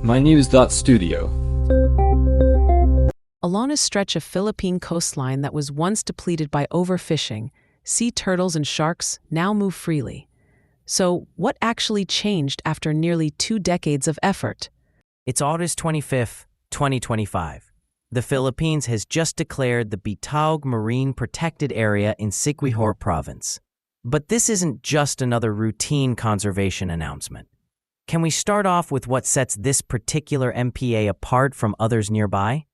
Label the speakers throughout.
Speaker 1: mynews.studio.
Speaker 2: Along a stretch of Philippine coastline that was once depleted by overfishing, sea turtles and sharks now move freely. So, what actually changed after nearly 2 decades of effort?
Speaker 3: It's August 25th, 2025. The Philippines has just declared the Bitaug Marine Protected Area in Siquijor Province. But this isn't just another routine conservation announcement. Can we start off with what sets this particular MPA apart from others nearby?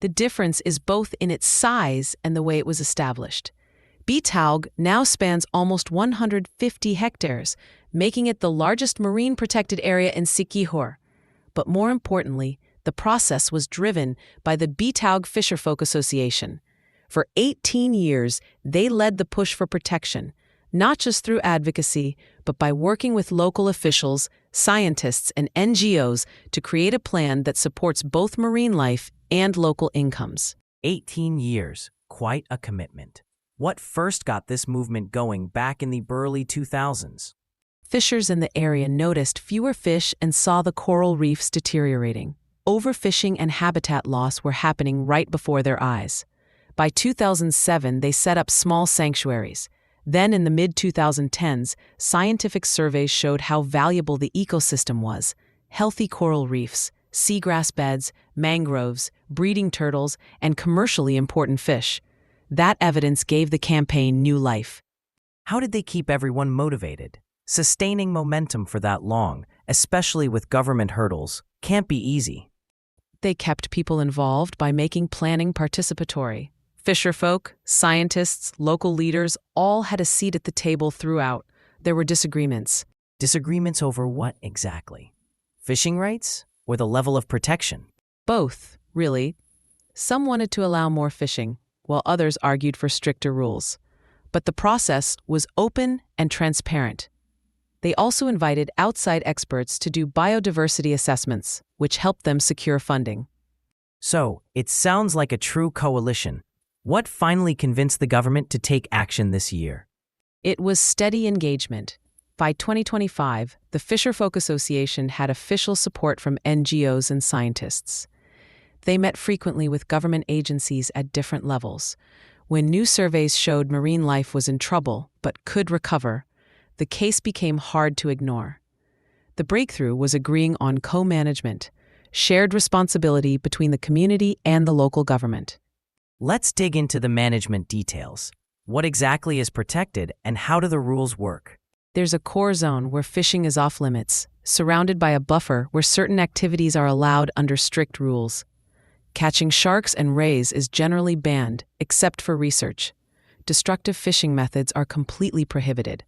Speaker 2: The difference is both in its size and the way it was established. Bitaug now spans almost 150 hectares, making it the largest marine protected area in Siquijor. But more importantly, the process was driven by the Bitaug Fisherfolk Association. For 18 years, they led the push for protection, not just through advocacy, but by working with local officials, scientists, and NGOs to create a plan that supports both marine life and local incomes.
Speaker 3: 18 years, quite a commitment. What first got this movement going back in the early 2000s?
Speaker 2: Fishers in the area noticed fewer fish and saw the coral reefs deteriorating. Overfishing and habitat loss were happening right before their eyes. By 2007, they set up small sanctuaries. Then in the mid-2010s, scientific surveys showed how valuable the ecosystem was. Healthy coral reefs, seagrass beds, mangroves, breeding turtles, and commercially important fish. That evidence gave the campaign new life.
Speaker 3: How did they keep everyone motivated? Sustaining momentum for that long, especially with government hurdles, can't be easy.
Speaker 2: They kept people involved by making planning participatory. Fisherfolk, scientists, local leaders all had a seat at the table throughout. There were disagreements.
Speaker 3: Disagreements over what exactly? Fishing rights or the level of protection?
Speaker 2: Both, really. Some wanted to allow more fishing, while others argued for stricter rules. But the process was open and transparent. They also invited outside experts to do biodiversity assessments, which helped them secure funding.
Speaker 3: So, it sounds like a true coalition. What finally convinced the government to take action this year?
Speaker 2: It was steady engagement. By 2025, the Fisherfolk Association had official support from NGOs and scientists. They met frequently with government agencies at different levels. When new surveys showed marine life was in trouble but could recover, the case became hard to ignore. The breakthrough was agreeing on co-management, shared responsibility between the community and the local government.
Speaker 3: Let's dig into the management details. What exactly is protected and how do the rules work?
Speaker 2: There's a core zone where fishing is off limits, surrounded by a buffer where certain activities are allowed under strict rules. Catching sharks and rays is generally banned, except for research. Destructive fishing methods are completely prohibited.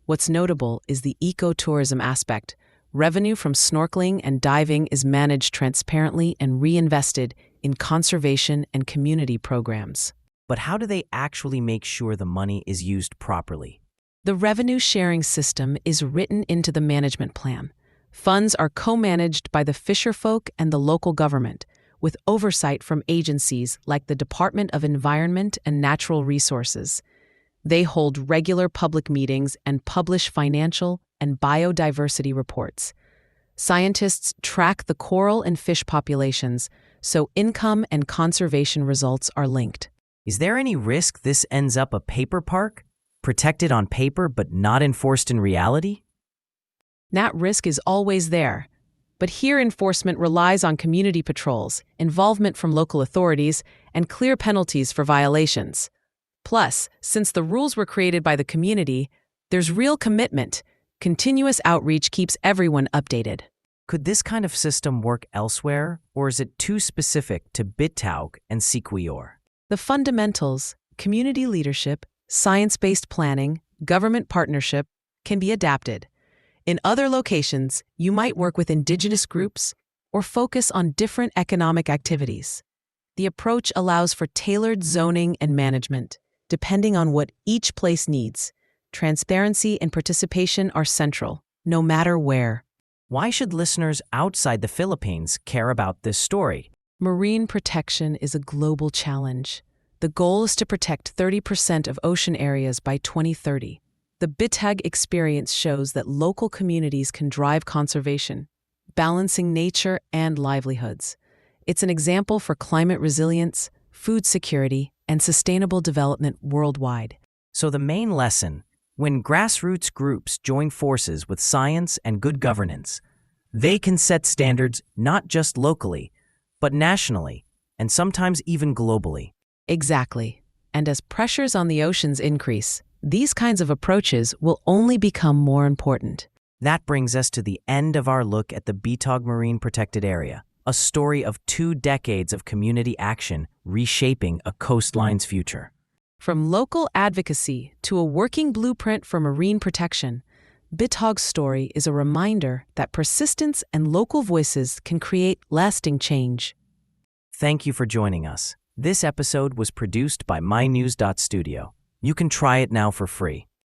Speaker 2: What's notable is the ecotourism aspect. Revenue from snorkeling and diving is managed transparently and reinvested in conservation and community programs.
Speaker 3: But how do they actually make sure the money is used properly?
Speaker 2: The revenue sharing system is written into the management plan. Funds are co-managed by the fisherfolk and the local government, with oversight from agencies like the Department of Environment and Natural Resources. They hold regular public meetings and publish financial and biodiversity reports. Scientists track the coral and fish populations, so income and conservation results are linked.
Speaker 3: Is there any risk this ends up a paper park, protected on paper but not enforced in reality?
Speaker 2: That risk is always there. But here enforcement relies on community patrols, involvement from local authorities, and clear penalties for violations. Plus, since the rules were created by the community, there's real commitment. Continuous outreach keeps everyone updated.
Speaker 3: Could this kind of system work elsewhere, or is it too specific to Bitaug and Siquijor?
Speaker 2: The fundamentals, community leadership, science-based planning, government partnership, can be adapted. In other locations, you might work with indigenous groups or focus on different economic activities. The approach allows for tailored zoning and management, depending on what each place needs. Transparency and participation are central, no matter where.
Speaker 3: Why should listeners outside the Philippines care about this story?
Speaker 2: Marine protection is a global challenge. The goal is to protect 30% of ocean areas by 2030. The Bitaug experience shows that local communities can drive conservation. balancing nature and livelihoods. It's an example for climate resilience, food security, and sustainable development worldwide.
Speaker 3: So the main lesson: when grassroots groups join forces with science and good governance, they can set standards not just locally, but nationally, and sometimes even globally.
Speaker 2: Exactly. And as pressures on the oceans increase, these kinds of approaches will only become more important.
Speaker 3: That brings us to the end of our look at the Biotog Marine Protected Area, a story of 2 decades of community action reshaping a coastline's future.
Speaker 2: From local advocacy to a working blueprint for marine protection, Biotog's story is a reminder that persistence and local voices can create lasting change.
Speaker 3: Thank you for joining us. This episode was produced by mynews.studio. You can try it now for free.